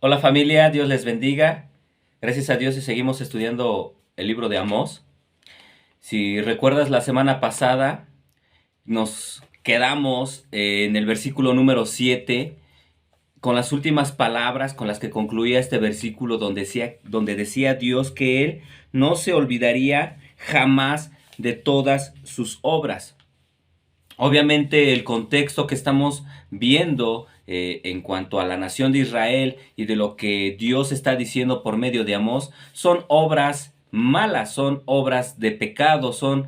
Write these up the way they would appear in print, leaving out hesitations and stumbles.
Hola familia, Dios les bendiga. Gracias a Dios y seguimos estudiando el libro de Amós. Si recuerdas la semana pasada, nos quedamos en el versículo número 7 con las últimas palabras con las que concluía este versículo donde decía Dios que Él no se olvidaría jamás de todas sus obras. Obviamente el contexto que estamos viendo en cuanto a la nación de Israel y de lo que Dios está diciendo por medio de Amós son obras malas, son obras de pecado, son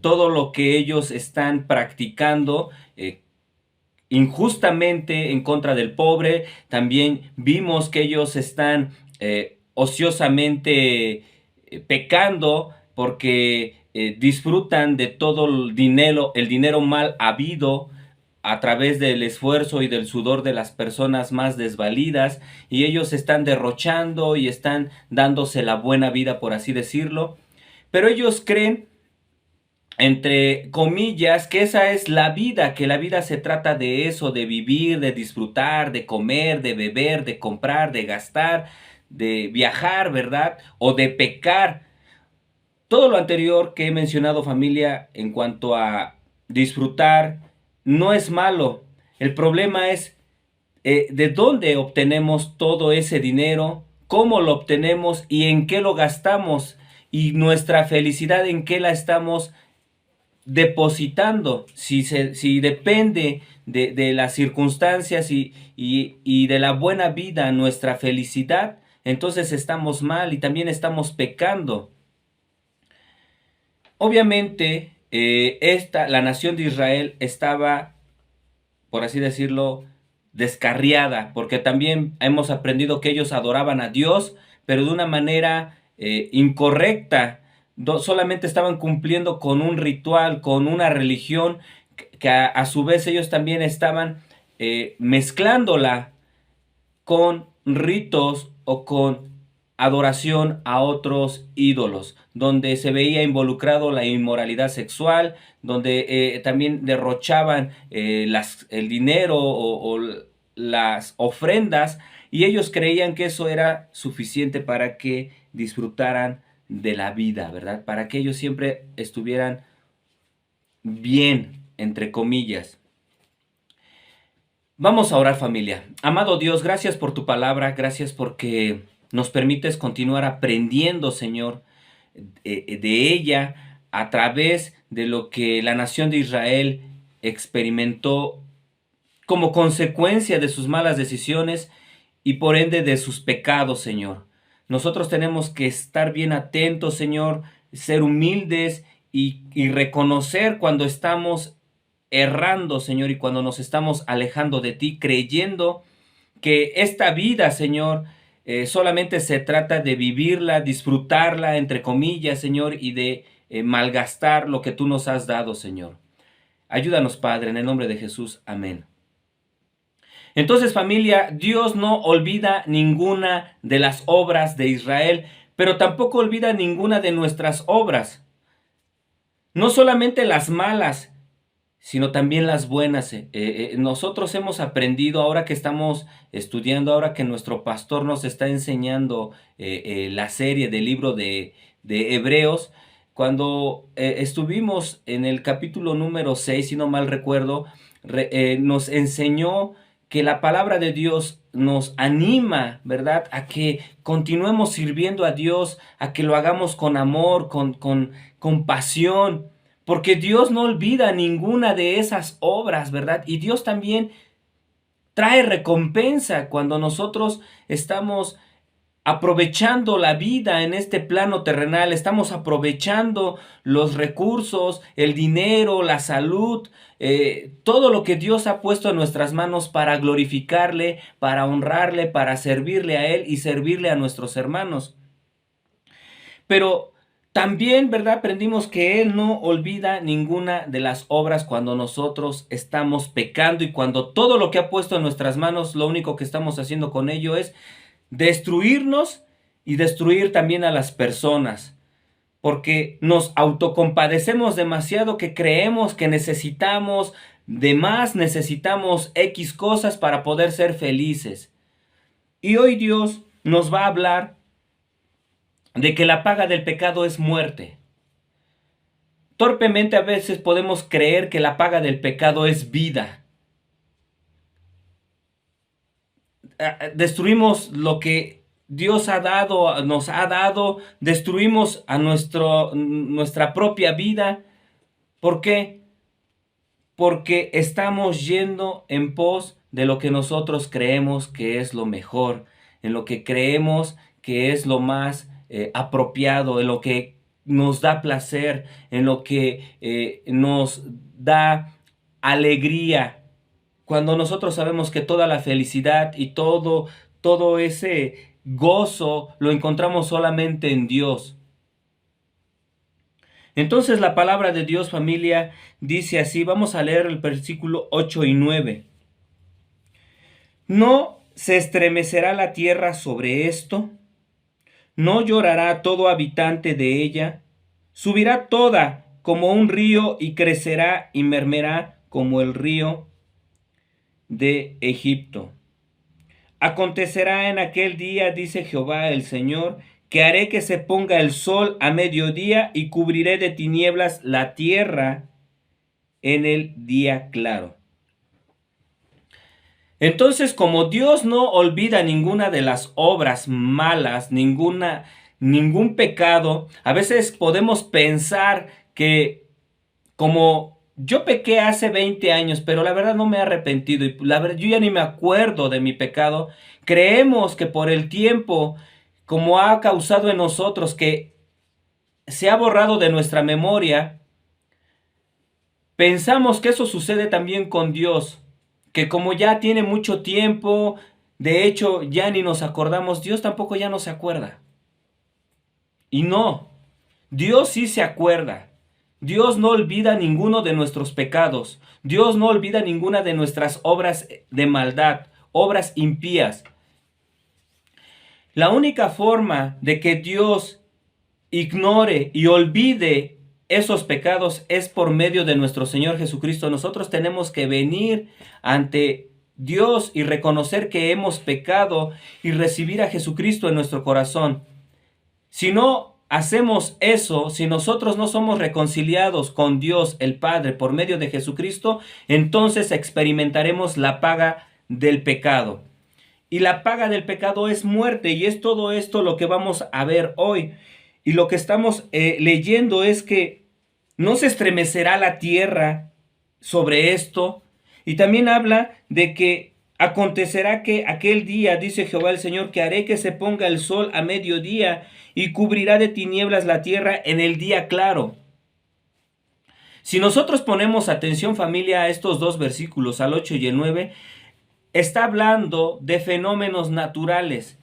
todo lo que ellos están practicando injustamente en contra del pobre. También vimos que ellos están ociosamente pecando porque disfrutan de todo el dinero mal habido a través del esfuerzo y del sudor de las personas más desvalidas, y ellos están derrochando y están dándose la buena vida, por así decirlo. Pero ellos creen, entre comillas, que esa es la vida, que la vida se trata de eso, de vivir, de disfrutar, de comer, de beber, de comprar, de gastar, de viajar, ¿verdad? O de pecar. Todo lo anterior que he mencionado, familia, en cuanto a disfrutar, no es malo. El problema es de dónde obtenemos todo ese dinero, cómo lo obtenemos y en qué lo gastamos, y nuestra felicidad en qué la estamos depositando. Si depende de las circunstancias y de la buena vida nuestra felicidad, entonces estamos mal y también estamos pecando. Obviamente, la nación de Israel estaba, por así decirlo, descarriada, porque también hemos aprendido que ellos adoraban a Dios, pero de una manera incorrecta. Solamente estaban cumpliendo con un ritual, con una religión, que a su vez ellos también estaban mezclándola con ritos o con adoración a otros ídolos, donde se veía involucrado la inmoralidad sexual, donde también derrochaban el dinero o las ofrendas, y ellos creían que eso era suficiente para que disfrutaran de la vida, ¿verdad? Para que ellos siempre estuvieran bien, entre comillas. Vamos a orar, familia. Amado Dios, gracias por tu palabra, gracias porque nos permites continuar aprendiendo, Señor, de ella a través de lo que la nación de Israel experimentó como consecuencia de sus malas decisiones y por ende de sus pecados, Señor. Nosotros tenemos que estar bien atentos, Señor, ser humildes y reconocer cuando estamos errando, Señor, y cuando nos estamos alejando de ti, creyendo que esta vida, Señor, solamente se trata de vivirla, disfrutarla, entre comillas, Señor, y de malgastar lo que tú nos has dado, Señor. Ayúdanos, Padre, en el nombre de Jesús. Amén. Entonces, familia, Dios no olvida ninguna de las obras de Israel, pero tampoco olvida ninguna de nuestras obras. No solamente las malas, sino también las buenas. Nosotros hemos aprendido, ahora que estamos estudiando, ahora que nuestro pastor nos está enseñando la serie del libro de Hebreos, cuando estuvimos en el capítulo número 6, si no mal recuerdo, nos enseñó que la palabra de Dios nos anima, ¿verdad?, a que continuemos sirviendo a Dios, a que lo hagamos con amor, con pasión, porque Dios no olvida ninguna de esas obras, ¿verdad? Y Dios también trae recompensa cuando nosotros estamos aprovechando la vida en este plano terrenal, estamos aprovechando los recursos, el dinero, la salud, todo lo que Dios ha puesto en nuestras manos para glorificarle, para honrarle, para servirle a Él y servirle a nuestros hermanos. Pero también, ¿verdad?, aprendimos que Él no olvida ninguna de las obras cuando nosotros estamos pecando y cuando todo lo que ha puesto en nuestras manos, lo único que estamos haciendo con ello es destruirnos y destruir también a las personas. Porque nos autocompadecemos demasiado, que creemos que necesitamos de más, necesitamos X cosas para poder ser felices. Y hoy Dios nos va a hablar de que la paga del pecado es muerte. Torpemente a veces podemos creer que la paga del pecado es vida. Destruimos lo que Dios nos ha dado, destruimos a nuestra propia vida. ¿Por qué? Porque estamos yendo en pos de lo que nosotros creemos que es lo mejor, en lo que creemos que es lo más apropiado, en lo que nos da placer, en lo que nos da alegría, cuando nosotros sabemos que toda la felicidad y todo ese gozo lo encontramos solamente en Dios. Entonces la palabra de Dios, familia, dice así, vamos a leer el versículo 8 y 9. ¿No se estremecerá la tierra sobre esto? ¿No llorará todo habitante de ella? Subirá toda como un río y crecerá y mermerá como el río de Egipto. Acontecerá en aquel día, dice Jehová el Señor, que haré que se ponga el sol a mediodía y cubriré de tinieblas la tierra en el día claro. Entonces, como Dios no olvida ninguna de las obras malas, ningún pecado, a veces podemos pensar que como yo pequé hace 20 años, pero la verdad no me he arrepentido y la verdad yo ya ni me acuerdo de mi pecado, creemos que por el tiempo, como ha causado en nosotros que se ha borrado de nuestra memoria, pensamos que eso sucede también con Dios, que como ya tiene mucho tiempo, de hecho ya ni nos acordamos, Dios tampoco ya no se acuerda. Y no, Dios sí se acuerda. Dios no olvida ninguno de nuestros pecados. Dios no olvida ninguna de nuestras obras de maldad, obras impías. La única forma de que Dios ignore y olvide esos pecados es por medio de nuestro Señor Jesucristo. Nosotros tenemos que venir ante Dios y reconocer que hemos pecado y recibir a Jesucristo en nuestro corazón. Si no hacemos eso, si nosotros no somos reconciliados con Dios el Padre por medio de Jesucristo, entonces experimentaremos la paga del pecado. Y la paga del pecado es muerte, y es todo esto lo que vamos a ver hoy. Y lo que estamos leyendo es que no se estremecerá la tierra sobre esto. Y también habla de que acontecerá que aquel día, dice Jehová el Señor, que haré que se ponga el sol a mediodía y cubrirá de tinieblas la tierra en el día claro. Si nosotros ponemos atención, familia, a estos dos versículos, al 8 y el 9, está hablando de fenómenos naturales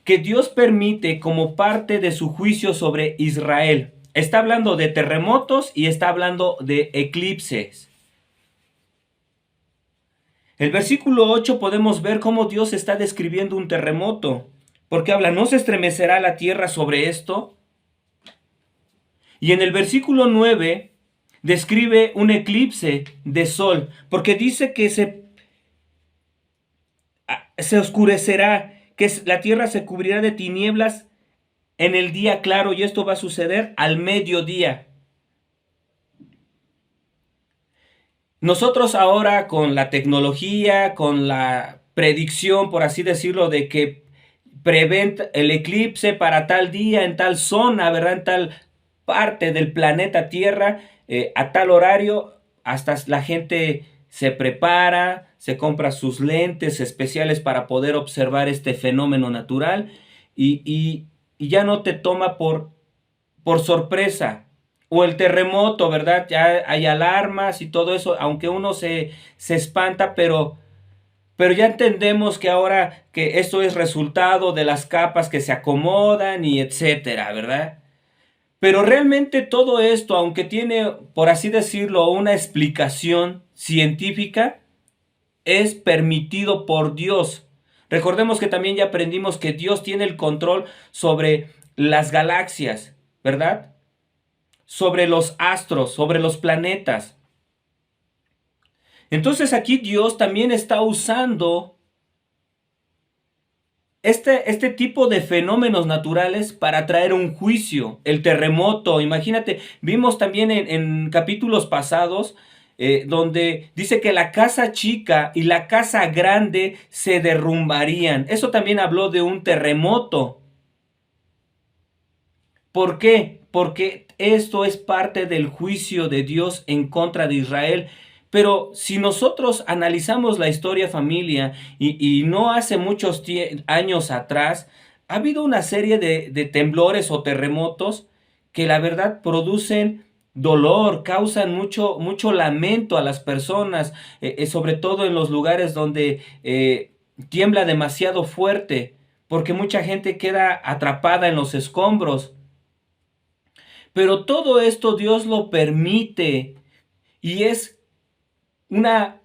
que Dios permite como parte de su juicio sobre Israel. Está hablando de terremotos y está hablando de eclipses. El versículo 8 podemos ver cómo Dios está describiendo un terremoto, porque habla, ¿no se estremecerá la tierra sobre esto? Y en el versículo 9 describe un eclipse de sol, porque dice que se oscurecerá, que la tierra se cubrirá de tinieblas en el día claro, y esto va a suceder al mediodía. Nosotros ahora con la tecnología, con la predicción, por así decirlo, de que prevén el eclipse para tal día, en tal zona, ¿verdad? En tal parte del planeta Tierra, a tal horario, hasta la gente se prepara, se compra sus lentes especiales para poder observar este fenómeno natural y ya no te toma por sorpresa. O el terremoto, ¿verdad? Ya hay alarmas y todo eso, aunque uno se espanta, pero ya entendemos que ahora que esto es resultado de las capas que se acomodan y etcétera, ¿verdad? Pero realmente todo esto, aunque tiene, por así decirlo, una explicación científica, es permitido por Dios. Recordemos que también ya aprendimos que Dios tiene el control sobre las galaxias, ¿verdad? Sobre los astros, sobre los planetas. Entonces aquí Dios también está usando este tipo de fenómenos naturales para traer un juicio, el terremoto, imagínate, vimos también en capítulos pasados donde dice que la casa chica y la casa grande se derrumbarían. Eso también habló de un terremoto. ¿Por qué? Porque esto es parte del juicio de Dios en contra de Israel. Pero si nosotros analizamos la historia familia y no hace muchos años atrás, ha habido una serie de temblores o terremotos que la verdad producen dolor, causan mucho lamento a las personas, sobre todo en los lugares donde tiembla demasiado fuerte, porque mucha gente queda atrapada en los escombros. Pero todo esto Dios lo permite y es una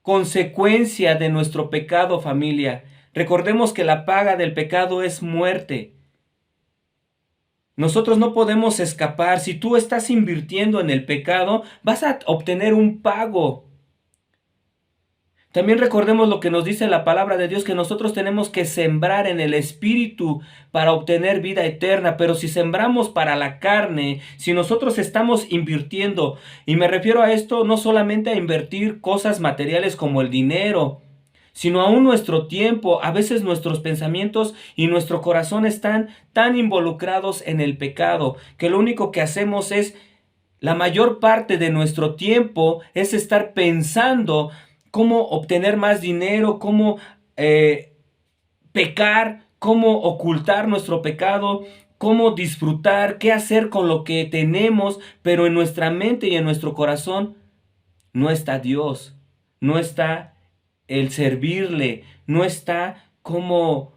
consecuencia de nuestro pecado, familia. Recordemos que la paga del pecado es muerte. Nosotros no podemos escapar. Si tú estás invirtiendo en el pecado, vas a obtener un pago. También recordemos lo que nos dice la palabra de Dios, que nosotros tenemos que sembrar en el Espíritu para obtener vida eterna, pero si sembramos para la carne, si nosotros estamos invirtiendo, y me refiero a esto no solamente a invertir cosas materiales como el dinero, sino aún nuestro tiempo, a veces nuestros pensamientos y nuestro corazón están tan involucrados en el pecado, que lo único que hacemos es la mayor parte de nuestro tiempo es estar pensando cómo obtener más dinero, cómo pecar, cómo ocultar nuestro pecado, cómo disfrutar, qué hacer con lo que tenemos, pero en nuestra mente y en nuestro corazón no está Dios, no está el servirle, no está cómo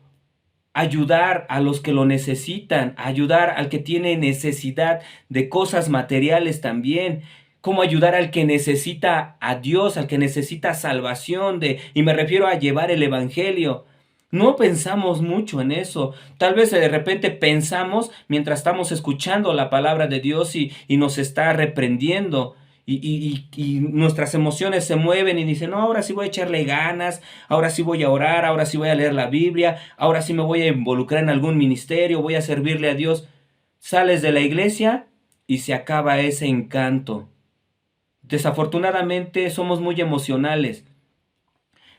ayudar a los que lo necesitan, ayudar al que tiene necesidad de cosas materiales también, cómo ayudar al que necesita a Dios, al que necesita salvación y me refiero a llevar el evangelio. No pensamos mucho en eso. Tal vez de repente pensamos mientras estamos escuchando la palabra de Dios y nos está reprendiendo. Y nuestras emociones se mueven y dicen, no, ahora sí voy a echarle ganas, ahora sí voy a orar, ahora sí voy a leer la Biblia, ahora sí me voy a involucrar en algún ministerio, voy a servirle a Dios. Sales de la iglesia y se acaba ese encanto. Desafortunadamente somos muy emocionales.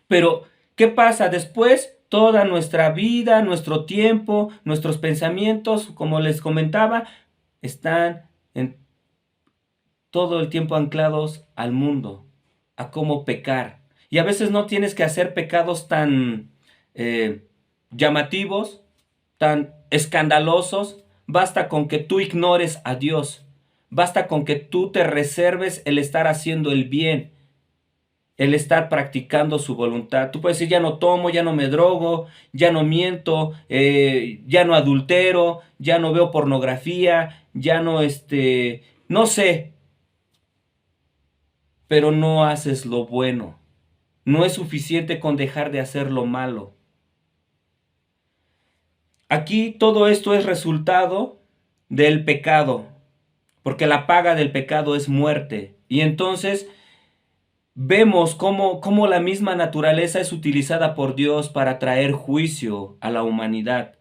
Pero, ¿qué pasa después? Toda nuestra vida, nuestro tiempo, nuestros pensamientos, como les comentaba, están en todo el tiempo anclados al mundo, a cómo pecar. Y a veces no tienes que hacer pecados tan llamativos, tan escandalosos. Basta con que tú ignores a Dios. Basta con que tú te reserves el estar haciendo el bien, el estar practicando su voluntad. Tú puedes decir, ya no tomo, ya no me drogo, ya no miento, ya no adultero, ya no veo pornografía, ya no, no sé, pero no haces lo bueno. No es suficiente con dejar de hacer lo malo. Aquí todo esto es resultado del pecado, porque la paga del pecado es muerte. Y entonces vemos cómo la misma naturaleza es utilizada por Dios para traer juicio a la humanidad.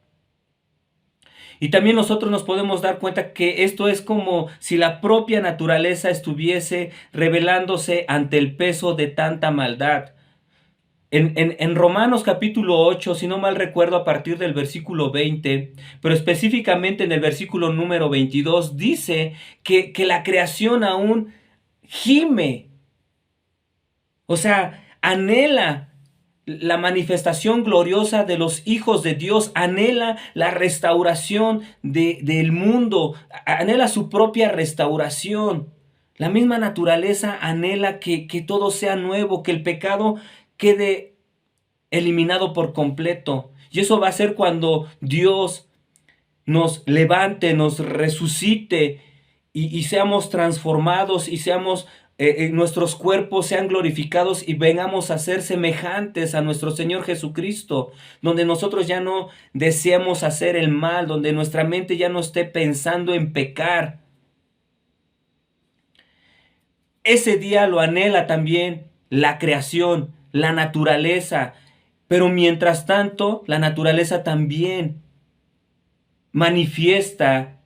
Y también nosotros nos podemos dar cuenta que esto es como si la propia naturaleza estuviese revelándose ante el peso de tanta maldad. En Romanos capítulo 8, si no mal recuerdo, a partir del versículo 20, pero específicamente en el versículo número 22, dice que la creación aún gime, o sea, anhela la manifestación gloriosa de los hijos de Dios, anhela la restauración del mundo, anhela su propia restauración. La misma naturaleza anhela que todo sea nuevo, que el pecado quede eliminado por completo. Y eso va a ser cuando Dios nos levante, nos resucite y seamos transformados y seamos nuestros cuerpos sean glorificados y vengamos a ser semejantes a nuestro Señor Jesucristo, donde nosotros ya no deseemos hacer el mal, donde nuestra mente ya no esté pensando en pecar. Ese día lo anhela también la creación, la naturaleza. Pero mientras tanto, la naturaleza también manifiesta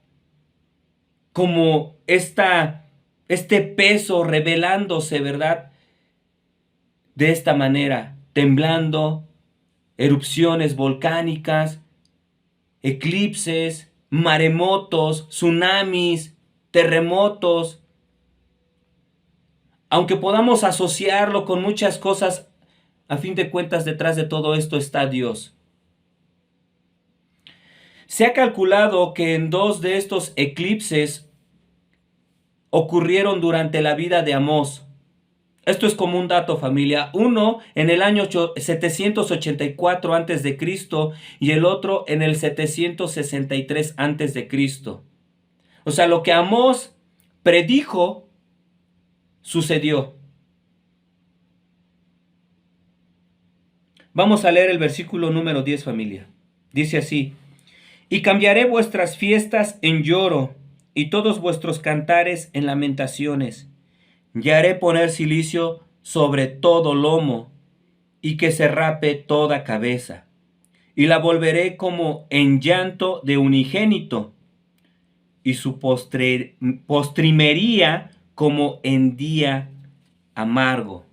como este peso revelándose, ¿verdad? De esta manera, temblando, erupciones volcánicas, eclipses, maremotos, tsunamis, terremotos. Aunque podamos asociarlo con muchas cosas, a fin de cuentas detrás de todo esto está Dios. Se ha calculado que en 2 de estos eclipses ocurrieron durante la vida de Amós. Esto es como un dato, familia. Uno en el año 784 antes de Cristo y el otro en el 763 antes de Cristo. O sea, lo que Amós predijo sucedió. Vamos a leer el versículo número 10, familia. Dice así: y cambiaré vuestras fiestas en lloro y todos vuestros cantares en lamentaciones. Y haré poner cilicio sobre todo lomo, y que se rape toda cabeza. Y la volveré como en llanto de unigénito, y su postrimería como en día amargo.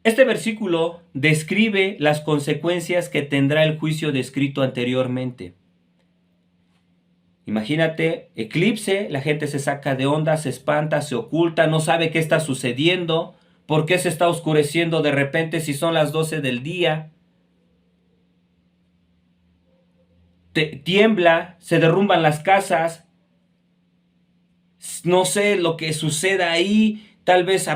Este versículo describe las consecuencias que tendrá el juicio descrito anteriormente. Imagínate, eclipse, la gente se saca de onda, se espanta, se oculta, no sabe qué está sucediendo, por qué se está oscureciendo de repente si son las 12 del día. Tiembla, se derrumban las casas, no sé lo que suceda ahí, tal vez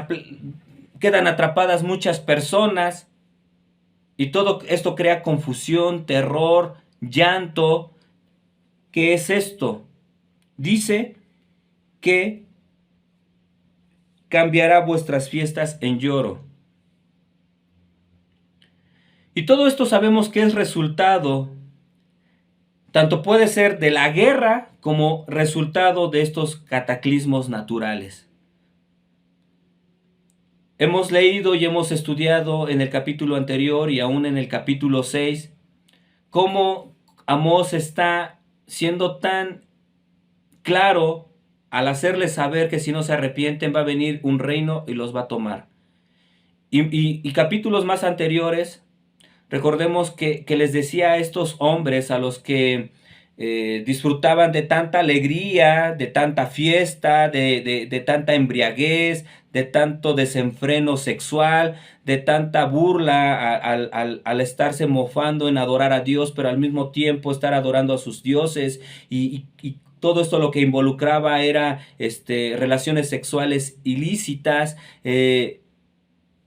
quedan atrapadas muchas personas y todo esto crea confusión, terror, llanto. ¿Qué es esto? Dice que cambiará vuestras fiestas en lloro. Y todo esto sabemos que es resultado, tanto puede ser de la guerra como resultado de estos cataclismos naturales. Hemos leído y hemos estudiado en el capítulo anterior y aún en el capítulo 6 cómo Amós está siendo tan claro al hacerles saber que si no se arrepienten va a venir un reino y los va a tomar. Y capítulos más anteriores, recordemos que les decía a estos hombres, a los que disfrutaban de tanta alegría, de tanta fiesta, de tanta embriaguez, de tanto desenfreno sexual, de tanta burla al estarse mofando en adorar a Dios, pero al mismo tiempo estar adorando a sus dioses y todo esto lo que involucraba era relaciones sexuales ilícitas,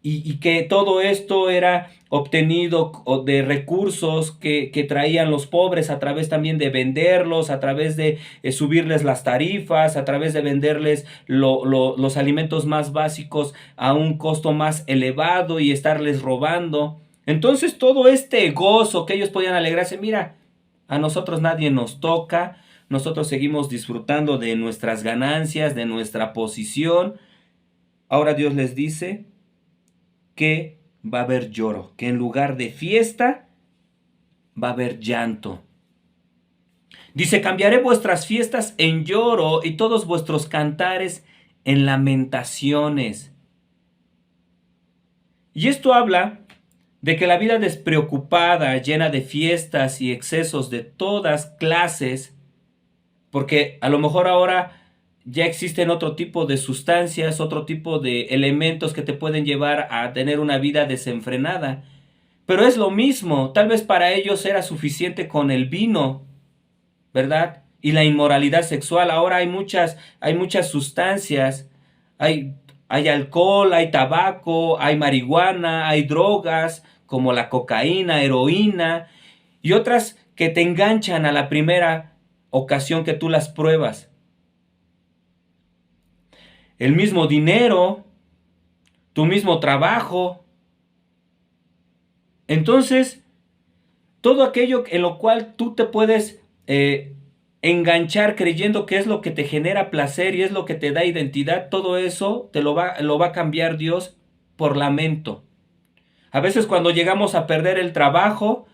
y que todo esto era obtenido de recursos que traían los pobres a través también de venderlos, a través de subirles las tarifas, a través de venderles los alimentos más básicos a un costo más elevado y estarles robando. Entonces todo este gozo que ellos podían alegrarse, mira, a nosotros nadie nos toca, nosotros seguimos disfrutando de nuestras ganancias, de nuestra posición. Ahora Dios les dice que va a haber lloro, que en lugar de fiesta va a haber llanto. Dice, cambiaré vuestras fiestas en lloro y todos vuestros cantares en lamentaciones. Y esto habla de que la vida despreocupada, llena de fiestas y excesos de todas clases, porque a lo mejor ahora ya existen otro tipo de sustancias, otro tipo de elementos que te pueden llevar a tener una vida desenfrenada. Pero es lo mismo, tal vez para ellos era suficiente con el vino, ¿verdad? Y la inmoralidad sexual. Ahora hay muchas sustancias, hay alcohol, hay tabaco, hay marihuana, hay drogas como la cocaína, heroína y otras que te enganchan a la primera ocasión que tú las pruebas. El mismo dinero, tu mismo trabajo. Entonces, todo aquello en lo cual tú te puedes enganchar creyendo que es lo que te genera placer y es lo que te da identidad, todo eso te lo va a cambiar Dios por lamento. A veces cuando llegamos a perder el trabajo,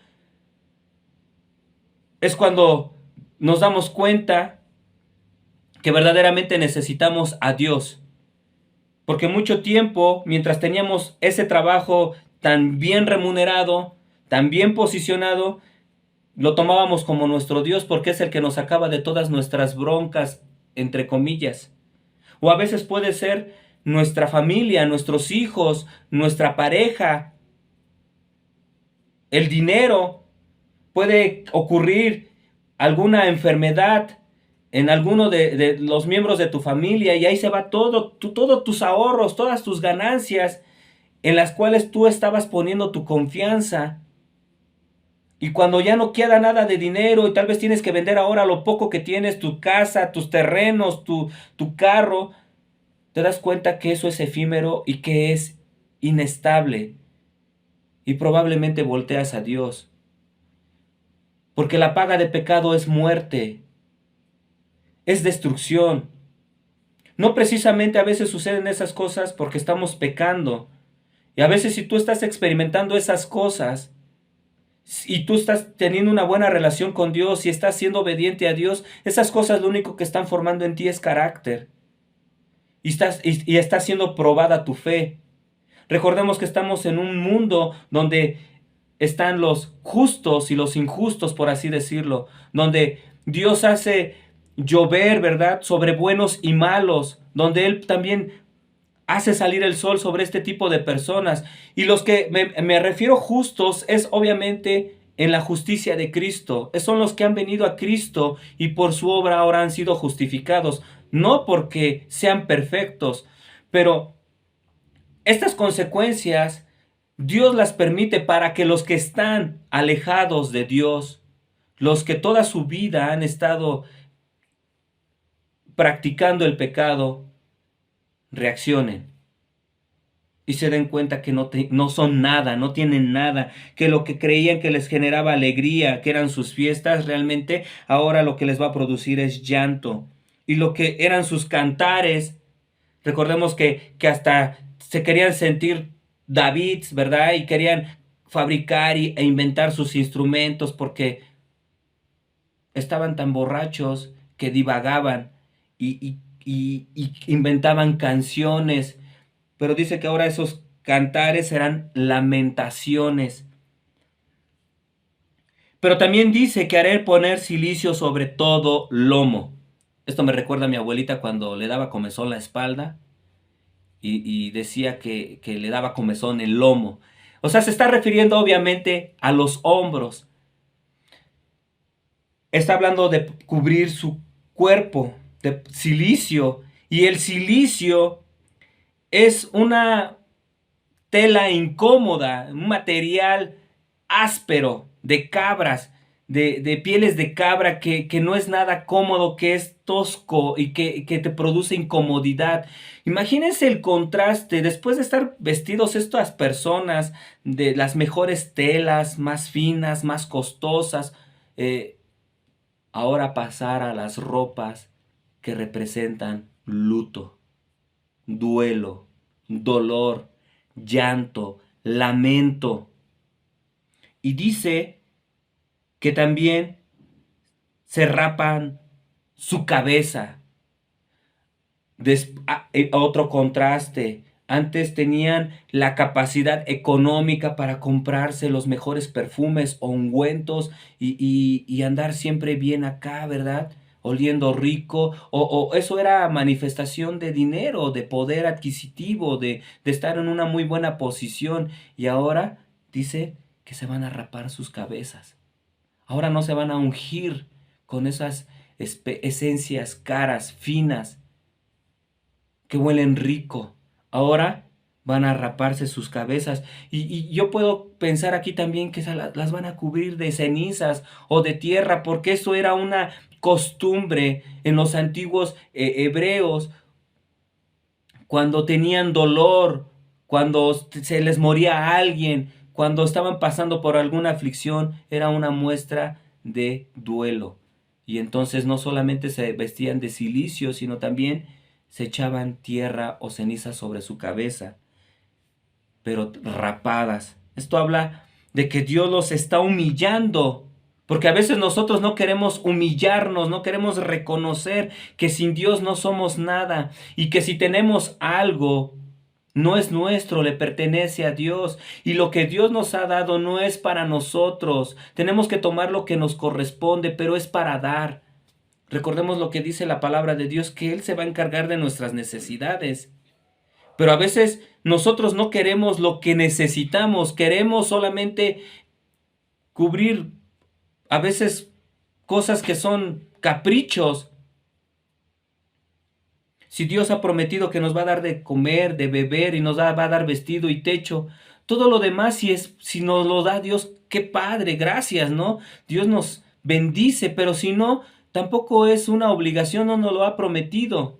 es cuando nos damos cuenta que verdaderamente necesitamos a Dios. Porque mucho tiempo, mientras teníamos ese trabajo tan bien remunerado, tan bien posicionado, lo tomábamos como nuestro Dios porque es el que nos sacaba de todas nuestras broncas, entre comillas. O a veces puede ser nuestra familia, nuestros hijos, nuestra pareja, el dinero. Puede ocurrir alguna enfermedad en alguno de los miembros de tu familia y ahí se va todos tus ahorros, todas tus ganancias en las cuales tú estabas poniendo tu confianza. Y cuando ya no queda nada de dinero y tal vez tienes que vender ahora lo poco que tienes, tu casa, tus terrenos, tu carro, te das cuenta que eso es efímero y que es inestable. Y probablemente volteas a Dios. Porque la paga de pecado es muerte, es destrucción. No precisamente a veces suceden esas cosas porque estamos pecando. Y a veces si tú estás experimentando esas cosas y tú estás teniendo una buena relación con Dios y estás siendo obediente a Dios, esas cosas lo único que están formando en ti es carácter. Y está siendo probada tu fe. Recordemos que estamos en un mundo donde están los justos y los injustos, por así decirlo, donde Dios hace llover, ¿verdad?, sobre buenos y malos, donde Él también hace salir el sol sobre este tipo de personas. Y los que me refiero justos es obviamente en la justicia de Cristo. Son los que han venido a Cristo y por su obra ahora han sido justificados. No porque sean perfectos, pero estas consecuencias Dios las permite para que los que están alejados de Dios, los que toda su vida han estado practicando el pecado, reaccionen y se den cuenta que no son nada, no tienen nada, que lo que creían que les generaba alegría, que eran sus fiestas, realmente ahora lo que les va a producir es llanto. Y lo que eran sus cantares, recordemos que hasta se querían sentir Davids, ¿verdad? Y querían fabricar e inventar sus instrumentos porque estaban tan borrachos que divagaban y inventaban canciones. Pero dice que ahora esos cantares serán lamentaciones. Pero también dice que haré poner cilicio sobre todo lomo. Esto me recuerda a mi abuelita cuando le daba comezón la espalda y decía que le daba comezón el lomo. O sea, se está refiriendo obviamente a los hombros. Está hablando de cubrir su cuerpo de silicio. Y el silicio es una tela incómoda, un material áspero de cabras, de pieles de cabra que no es nada cómodo, que es tosco y que te produce incomodidad. Imagínense el contraste, después de estar vestidos estas personas de las mejores telas, más finas, más costosas, ahora pasar a las ropas que representan luto, duelo, dolor, llanto, lamento. Y dice que también se rapan su cabeza. Otro contraste. Antes tenían la capacidad económica para comprarse los mejores perfumes o ungüentos y andar siempre bien acá, ¿verdad? Oliendo rico, o eso era manifestación de dinero, de poder adquisitivo, de estar en una muy buena posición. Y ahora dice que se van a rapar sus cabezas. Ahora no se van a ungir con esas esencias caras, finas, que huelen rico. Ahora van a raparse sus cabezas. Y yo puedo pensar aquí también que las van a cubrir de cenizas o de tierra, porque eso era una costumbre en los antiguos hebreos. Cuando tenían dolor, cuando se les moría alguien, cuando estaban pasando por alguna aflicción, era una muestra de duelo. Y entonces no solamente se vestían de cilicio, sino también se echaban tierra o ceniza sobre su cabeza, pero rapadas. Esto habla de que Dios los está humillando, porque a veces nosotros no queremos humillarnos, no queremos reconocer que sin Dios no somos nada y que si tenemos algo, no es nuestro, le pertenece a Dios. Y lo que Dios nos ha dado no es para nosotros. Tenemos que tomar lo que nos corresponde, pero es para dar. Recordemos lo que dice la palabra de Dios, que Él se va a encargar de nuestras necesidades. Pero a veces nosotros no queremos lo que necesitamos, queremos solamente cubrir a veces cosas que son caprichos. Si Dios ha prometido que nos va a dar de comer, de beber y nos va a dar vestido y techo, todo lo demás si nos lo da Dios, qué padre, gracias, ¿no? Dios nos bendice, pero si no, tampoco es una obligación, no nos lo ha prometido.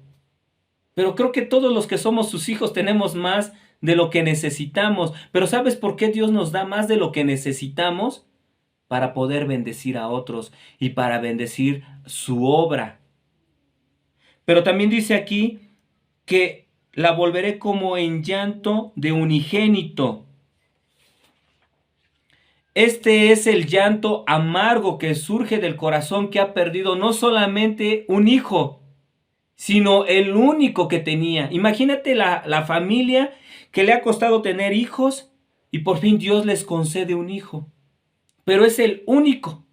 Pero creo que todos los que somos sus hijos tenemos más de lo que necesitamos. Pero ¿sabes por qué Dios nos da más de lo que necesitamos? Para poder bendecir a otros y para bendecir su obra. Pero también dice aquí que la volveré como en llanto de unigénito. Este es el llanto amargo que surge del corazón que ha perdido no solamente un hijo, sino el único que tenía. Imagínate la familia que le ha costado tener hijos y por fin Dios les concede un hijo. Pero es el único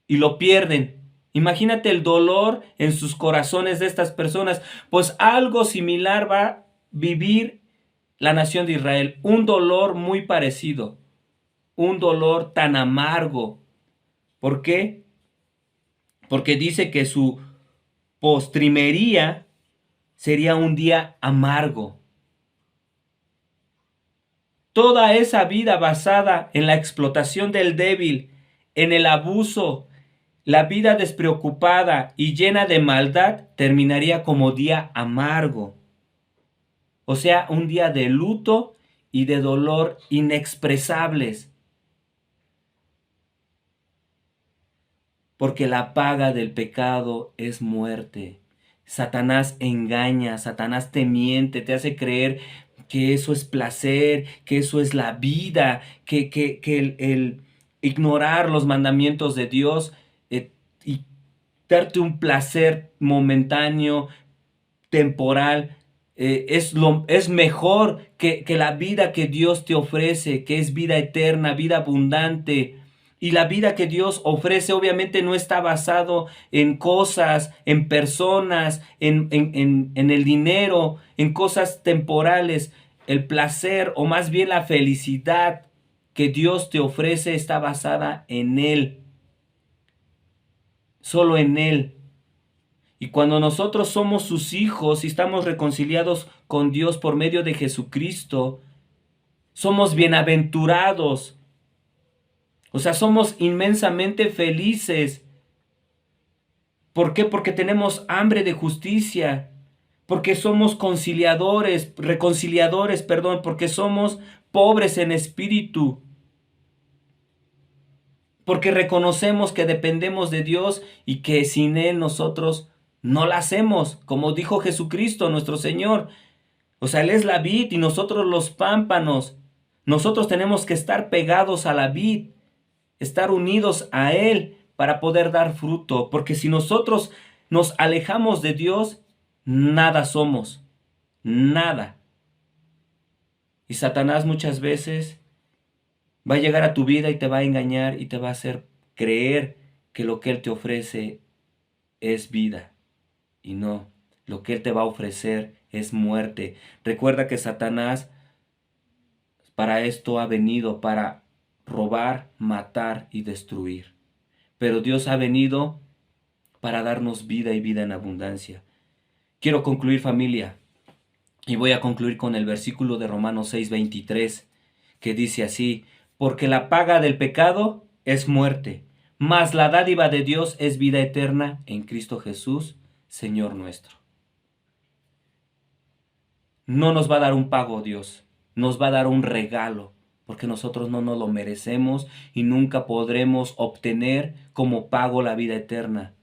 y lo pierden. Imagínate el dolor en sus corazones de estas personas, pues algo similar va a vivir la nación de Israel, un dolor muy parecido, un dolor tan amargo. ¿Por qué? Porque dice que su postrimería sería un día amargo. Toda esa vida basada en la explotación del débil, en el abuso, la vida despreocupada y llena de maldad terminaría como día amargo. O sea, un día de luto y de dolor inexpresables. Porque la paga del pecado es muerte. Satanás engaña, Satanás te miente, te hace creer que eso es placer, que eso es la vida, que el ignorar los mandamientos de Dios y darte un placer momentáneo, temporal, es mejor que la vida que Dios te ofrece, que es vida eterna, vida abundante. Y la vida que Dios ofrece obviamente no está basado en cosas, en personas, en el dinero, en cosas temporales. El placer o más bien la felicidad que Dios te ofrece está basada en Él, solo en Él. Y cuando nosotros somos sus hijos y estamos reconciliados con Dios por medio de Jesucristo, somos bienaventurados. O sea, somos inmensamente felices. ¿Por qué? Porque tenemos hambre de justicia. Porque somos reconciliadores, perdón, porque somos pobres en espíritu. Porque reconocemos que dependemos de Dios y que sin Él nosotros no la hacemos, como dijo Jesucristo, nuestro Señor. O sea, Él es la vid y nosotros los pámpanos. Nosotros tenemos que estar pegados a la vid, estar unidos a Él para poder dar fruto. Porque si nosotros nos alejamos de Dios, nada somos, nada. Y Satanás muchas veces va a llegar a tu vida y te va a engañar y te va a hacer creer que lo que Él te ofrece es vida. Y no, lo que Él te va a ofrecer es muerte. Recuerda que Satanás para esto ha venido, para robar, matar y destruir. Pero Dios ha venido para darnos vida y vida en abundancia. Quiero concluir, familia, y voy a concluir con el versículo de Romanos 6:23, que dice así: porque la paga del pecado es muerte, mas la dádiva de Dios es vida eterna en Cristo Jesús, Señor nuestro. No nos va a dar un pago Dios, nos va a dar un regalo, porque nosotros no nos lo merecemos y nunca podremos obtener como pago la vida eterna.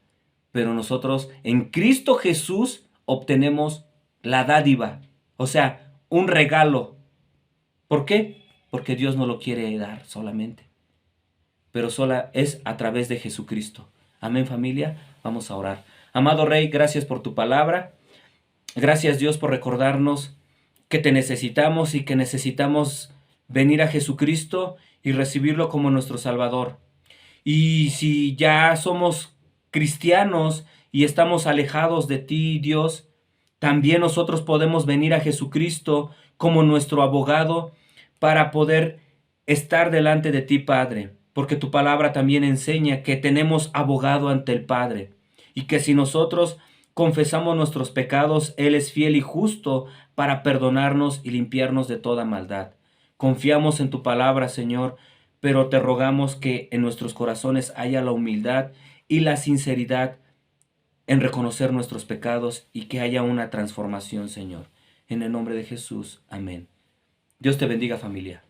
Pero nosotros en Cristo Jesús obtenemos la dádiva, o sea, un regalo. ¿Por qué? porque Dios no lo quiere dar solamente, pero sola es a través de Jesucristo. Amén, familia. Vamos a orar. Amado Rey, gracias por tu palabra. Gracias, Dios, por recordarnos que te necesitamos y que necesitamos venir a Jesucristo y recibirlo como nuestro Salvador. Y si ya somos cristianos y estamos alejados de ti, Dios, también nosotros podemos venir a Jesucristo como nuestro abogado para poder estar delante de ti, Padre, porque tu palabra también enseña que tenemos abogado ante el Padre y que si nosotros confesamos nuestros pecados, Él es fiel y justo para perdonarnos y limpiarnos de toda maldad. Confiamos en tu palabra, Señor, pero te rogamos que en nuestros corazones haya la humildad y la sinceridad en reconocer nuestros pecados y que haya una transformación, Señor. En el nombre de Jesús, amén. Dios te bendiga, familia.